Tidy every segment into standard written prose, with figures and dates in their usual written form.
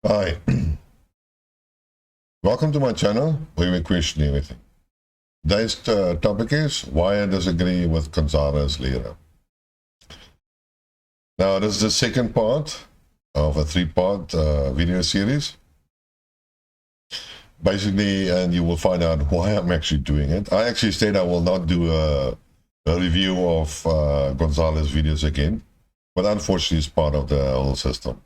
Hi, welcome to my channel where we question everything. Today's topic is why I disagree with Gonzalo Lira. Now, this is the second part of a three-part video series. Basically, and you will find out why I'm actually doing it. I actually said I will not do a review of Gonzalo's videos again, but unfortunately it's part of the whole system.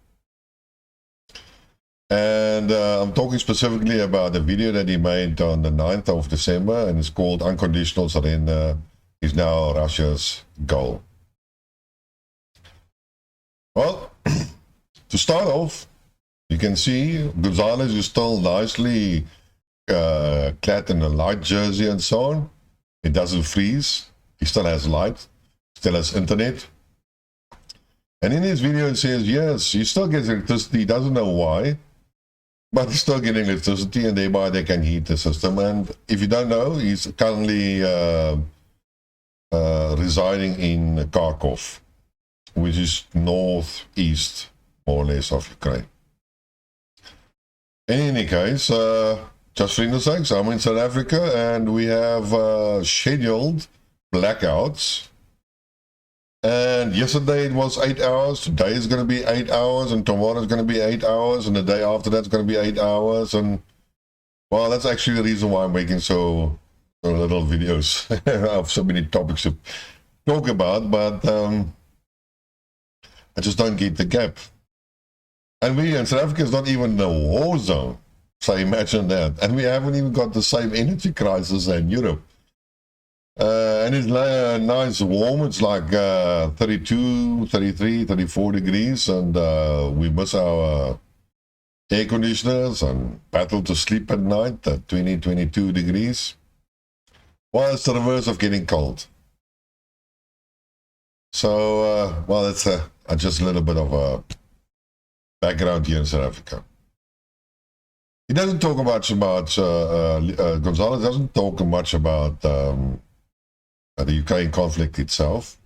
And I'm talking specifically about the video that he made on the 9th of December, and it's called Unconditional Surrender is Now Russia's Goal. Well, to start off, you can see Gonzalo is still nicely clad in a light jersey and so on. It doesn't freeze. He still has light, still has internet. And in his video it says, yes, he still gets electricity. He doesn't know why, but he's still getting electricity, and thereby they can heat the system. And if you don't know, he's currently residing in Kharkov, which is northeast, more or less, of Ukraine. In any case, just for instance, sakes, I'm in South Africa, and we have scheduled blackouts. And yesterday it was 8 hours, today is going to be 8 hours, and tomorrow is going to be 8 hours, and the day after that's going to be 8 hours. And well, that's actually the reason why I'm making so little videos. I have so many topics to talk about, but I just don't get the gap. And we in South Africa is not even a war zone, so imagine that. And we haven't even got the same energy crisis in Europe. And it's nice warm. It's like 32, 33, 34 degrees, and we miss our air conditioners and battle to sleep at night at 20, 22 degrees. Well, it's the reverse of getting cold. So, well, it's just a little bit of a background here in South Africa. He doesn't talk much about, Gonzalo doesn't talk much about the Ukraine conflict itself.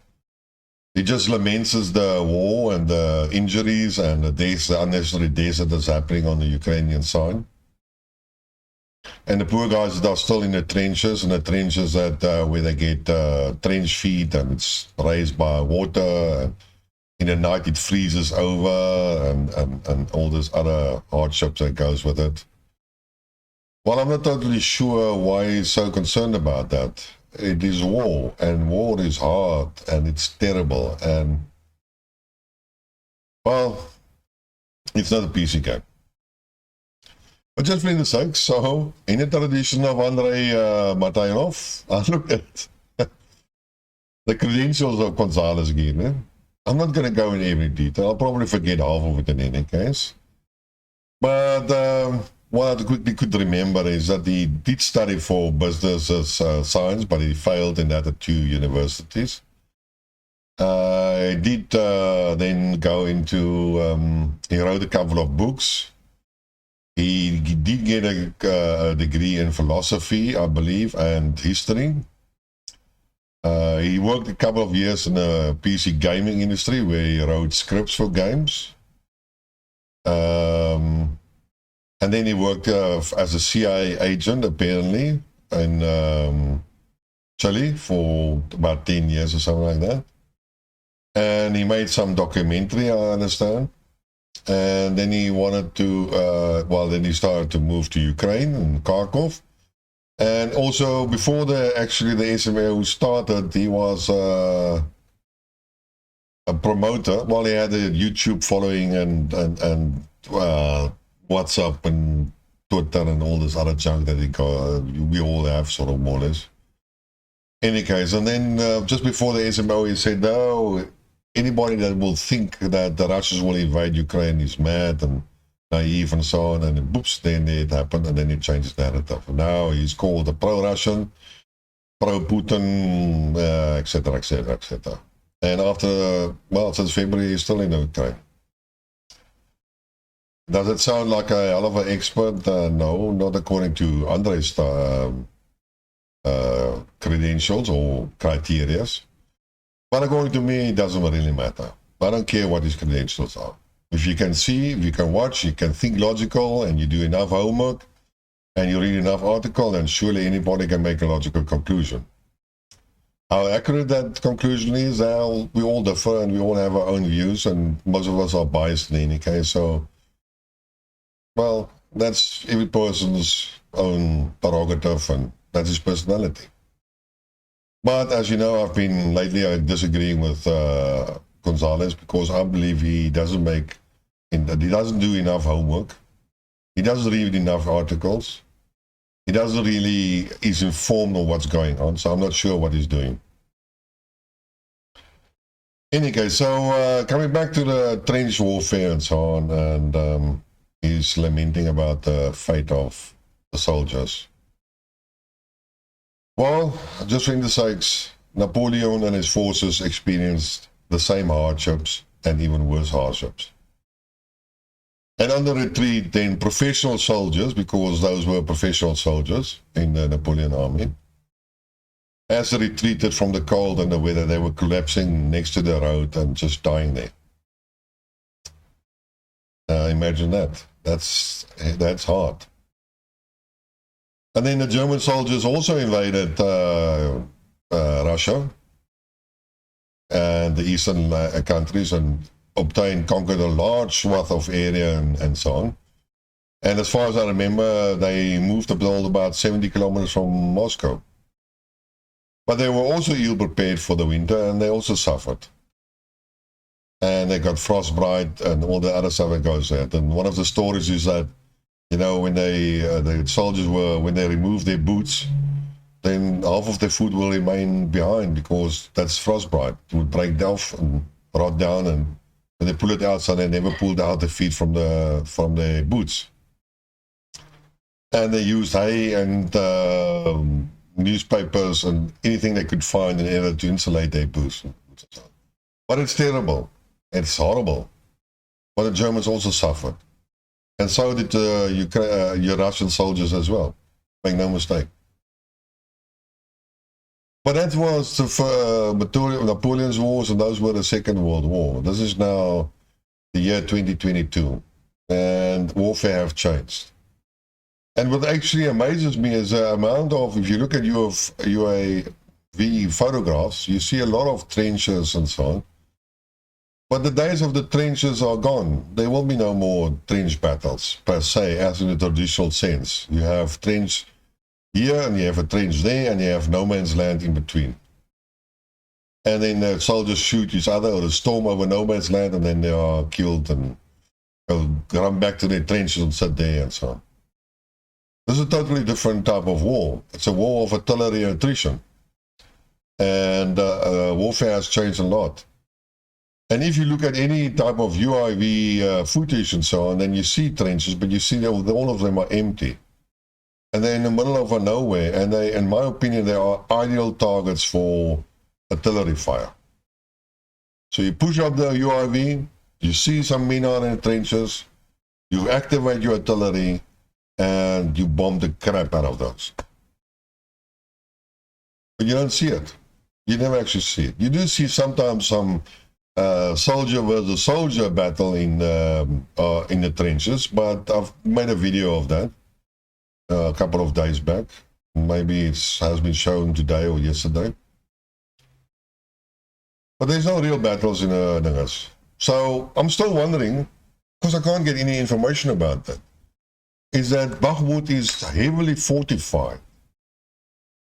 He just laments the war and the injuries and the deaths, the unnecessary deaths that is happening on the Ukrainian side. And the poor guys that are still in the trenches, that where they get trench feet, and it's raised by water, and in the night it freezes over, and all this other hardships that goes with it. Well, I'm not totally sure why he's so concerned about that. It is war, and war is hard, and it's terrible, and well, it's not a PC game. But just for the sake, so in the tradition of Andrei Martyanov, I looked at the credentials of Gonzalo Lira. I'm not going to go in every detail. I'll probably forget half of it in any case. But what I quickly could remember is that he did study for business science, but he failed in that at 2 universities. He did then go into, he wrote a couple of books. He did get a degree in philosophy, I believe, and history. He worked a couple of years in the PC gaming industry where he wrote scripts for games. And then he worked as a CIA agent, apparently, in Chile for about 10 years or something like that. And he made some documentary, I understand. And then he wanted to, then he started to move to Ukraine and Kharkov. And also, before the SMO started, he was a promoter. Well, he had a YouTube following and WhatsApp and Twitter and all this other junk that we all have, sort of, more or less. Any case, and then just before the SMO, he said, no, anybody that will think that the Russians will invade Ukraine is mad and naive and so on, and then, boops, then it happened, and then he changed his narrative. Now he's called a pro-Russian, pro-Putin, etc., etc., etc. And after, well, since February, he's still in Ukraine. Does it sound like a hell of an expert? No, not according to Andrei's credentials or criteria. But according to me, it doesn't really matter. I don't care what his credentials are. If you can see, if you can watch, you can think logical, and you do enough homework, and you read enough article, then surely anybody can make a logical conclusion. How accurate that conclusion is, well, we all differ and we all have our own views, and most of us are biased in any case. So, well, that's every person's own prerogative, and that's his personality. But as you know, I've been lately disagreeing with Gonzalez, because I believe he doesn't do enough homework. He doesn't read enough articles. He doesn't really is informed on what's going on, so I'm not sure what he's doing. Anyway, so coming back to the trench warfare and so on, and he's lamenting about the fate of the soldiers. Well, just for the sakes, Napoleon and his forces experienced the same hardships and even worse hardships. And on the retreat, then professional soldiers, because those were professional soldiers in the Napoleon army, as they retreated from the cold and the weather, they were collapsing next to the road and just dying there. Imagine that. That's hard. And then the German soldiers also invaded Russia and the eastern countries, and conquered a large swath of area and so on. And as far as I remember, they moved up to about 70 kilometers from Moscow. But they were also ill prepared for the winter, and they also suffered. And they got frostbite and all the other stuff that goes there. And one of the stories is that, you know, when the soldiers when they removed their boots, then half of their food will remain behind, because that's frostbite. It would break off and rot down, and when they pull it out, so they never pulled out the feet from the boots. And they used hay and newspapers and anything they could find in order to insulate their boots. But it's terrible. It's horrible. But the Germans also suffered. And so did your Russian soldiers as well. Make no mistake. But that was the Napoleon's wars, and those were the Second World War. This is now the year 2022, and warfare have changed. And what actually amazes me is the amount of, if you look at UAV photographs, you see a lot of trenches and so on. But the days of the trenches are gone. There will be no more trench battles, per se, as in the traditional sense. You have trench here, and you have a trench there, and you have no man's land in between. And then the soldiers shoot each other, or they storm over no man's land, and then they are killed and run back to their trenches and sit there and so on. This is a totally different type of war. It's a war of artillery and attrition. And warfare has changed a lot. And if you look at any type of UAV footage and so on, then you see trenches, but you see that all of them are empty. And they're in the middle of nowhere, and they, in my opinion, they are ideal targets for artillery fire. So you push up the UAV, you see some men are in the trenches, you activate your artillery, and you bomb the crap out of those. But you don't see it. You never actually see it. You do see sometimes some soldier versus soldier battle in the trenches, but I've made a video of that a couple of days back. Maybe it has been shown today or yesterday. But there's no real battles in Dinges. So I'm still wondering, because I can't get any information about that, is that Bakhmut is heavily fortified.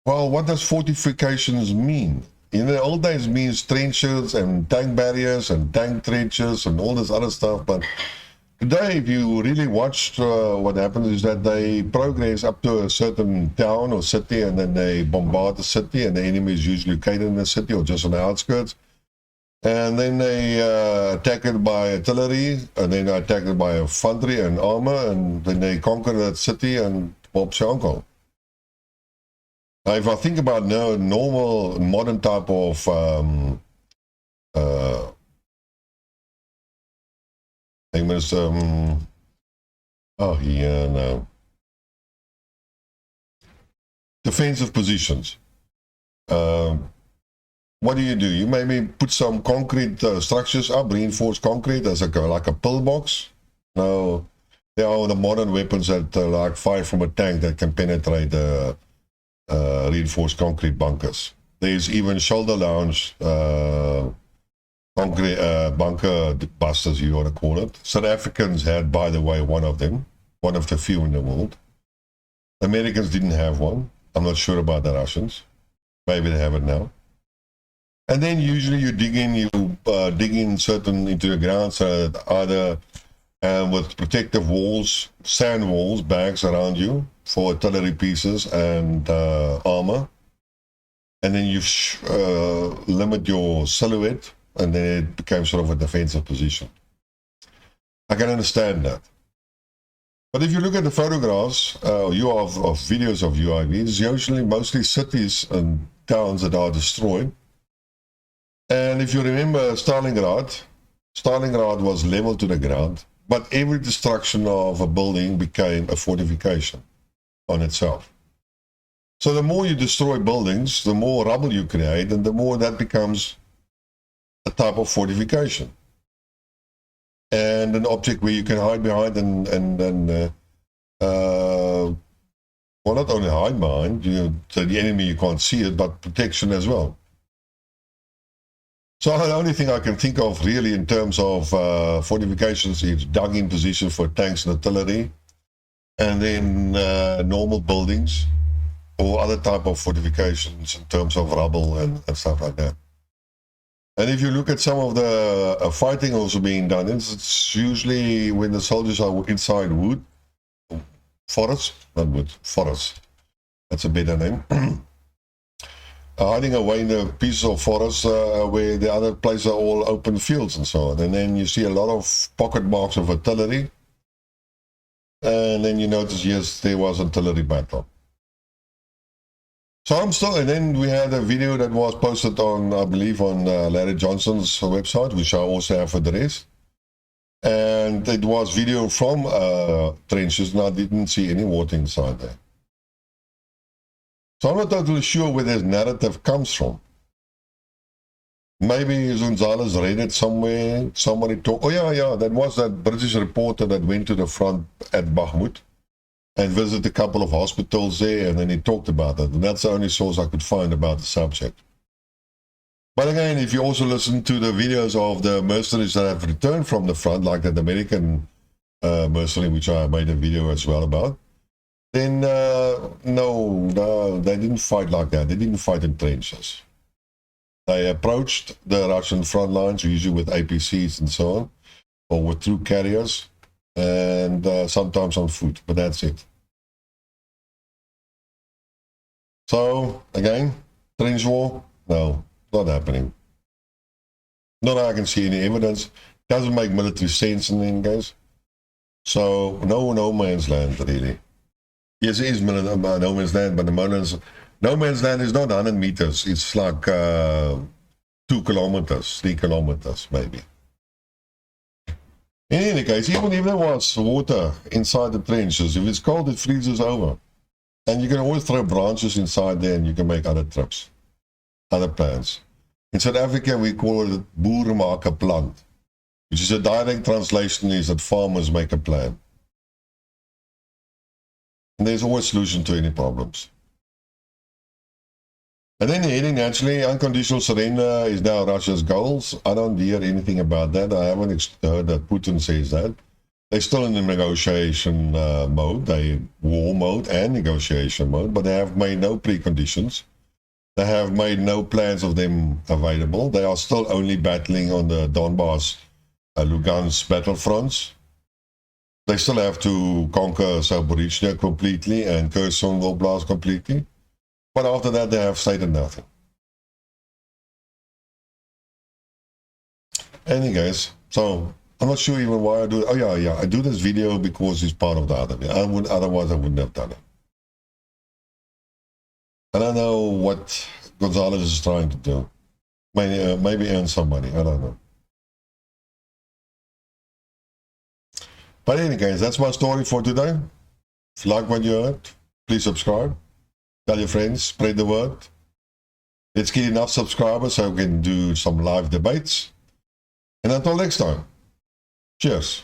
Well, what does fortifications mean? In the old days, it means trenches and tank barriers and tank trenches and all this other stuff. But today, if you really watched what happens, is that they progress up to a certain town or city, and then they bombard the city, and the enemy is usually located in the city or just on the outskirts. And then they attack it by artillery, and then attack it by infantry and armor, and then they conquer that city and Bob's your uncle. Now, if I think about now, normal modern type of defensive positions. what do? You maybe put some concrete structures up, reinforced concrete as like a pillbox. Now, there are the modern weapons that like fire from a tank that can penetrate the reinforced concrete bunkers. There's even shoulder lounge concrete bunker busters, you want to call it. South Africans had, by the way, one of them, one of the few in the world. Americans didn't have one. I'm not sure about the Russians. Maybe they have it now. And then usually you dig in into the ground, so that either with protective walls, sand walls, bags around you for artillery pieces and armor. And then you limit your silhouette, and then it became sort of a defensive position. I can understand that. But if you look at the photographs of videos of UAVs, it's usually mostly cities and towns that are destroyed. And if you remember Stalingrad was leveled to the ground, but every destruction of a building became a fortification on itself. So the more you destroy buildings, the more rubble you create, and the more that becomes a type of fortification. And an object where you can hide behind well, not only hide behind, so the enemy, you can't see it, but protection as well. So the only thing I can think of really in terms of fortifications is dug in position for tanks and artillery, and then normal buildings or other type of fortifications in terms of rubble and stuff like that. And if you look at some of the fighting also being done, it's usually when the soldiers are inside wood, forests, not wood, forests. That's a better name. Hiding away in the pieces of forest where the other places are all open fields and so on. And then you see a lot of pocket marks of artillery. And then you notice, yes, there was artillery battle. So and then we had a video that was posted on, I believe, on Larry Johnson's website, which I also have addressed. And it was video from trenches, and I didn't see any water inside there. So I'm not totally sure where this narrative comes from. Maybe Gonzalo's read it somewhere, somebody talked. Oh yeah, that was that British reporter that went to the front at Bakhmut and visited a couple of hospitals there, and then he talked about it. And that's the only source I could find about the subject. But again, if you also listen to the videos of the mercenaries that have returned from the front, like that American mercenary, which I made a video as well about, then no, they didn't fight like that. They didn't fight in trenches. They approached the Russian front lines, usually with APCs and so on, or with troop carriers, and sometimes on foot, but that's it. So, again, trench war? No, not happening. Not that I can see any evidence. Doesn't make military sense in any case. So, no man's land, really. Yes, it is no man's land, but no man's land is not 100 meters. It's like 2 kilometers, 3 kilometers, maybe. In any case, even if there was water inside the trenches, if it's cold, it freezes over. And you can always throw branches inside there and you can make other trips, other plans. In South Africa, we call it boer maak 'n plan, which is a direct translation is that farmers make a plan. And there's always a solution to any problems. And then heading naturally, unconditional surrender is now Russia's goals. I don't hear anything about that. I haven't heard that Putin says that. They're still in the negotiation mode, war mode and negotiation mode, but they have made no preconditions. They have made no plans of them available. They are still only battling on the Donbass, Lugansk battlefronts. They still have to conquer Zaporizhzhia completely and Kherson Oblast completely. But after that, they have stated nothing. Any case, so I'm not sure even why I do it. Oh yeah, I do this video because it's part of the other video. Otherwise I wouldn't have done it. I don't know what Gonzalo is trying to do. Maybe earn some money, I don't know. But in any case, that's my story for today. If you like what you heard, please subscribe. Tell your friends, spread the word. Let's get enough subscribers so we can do some live debates. And until next time, cheers.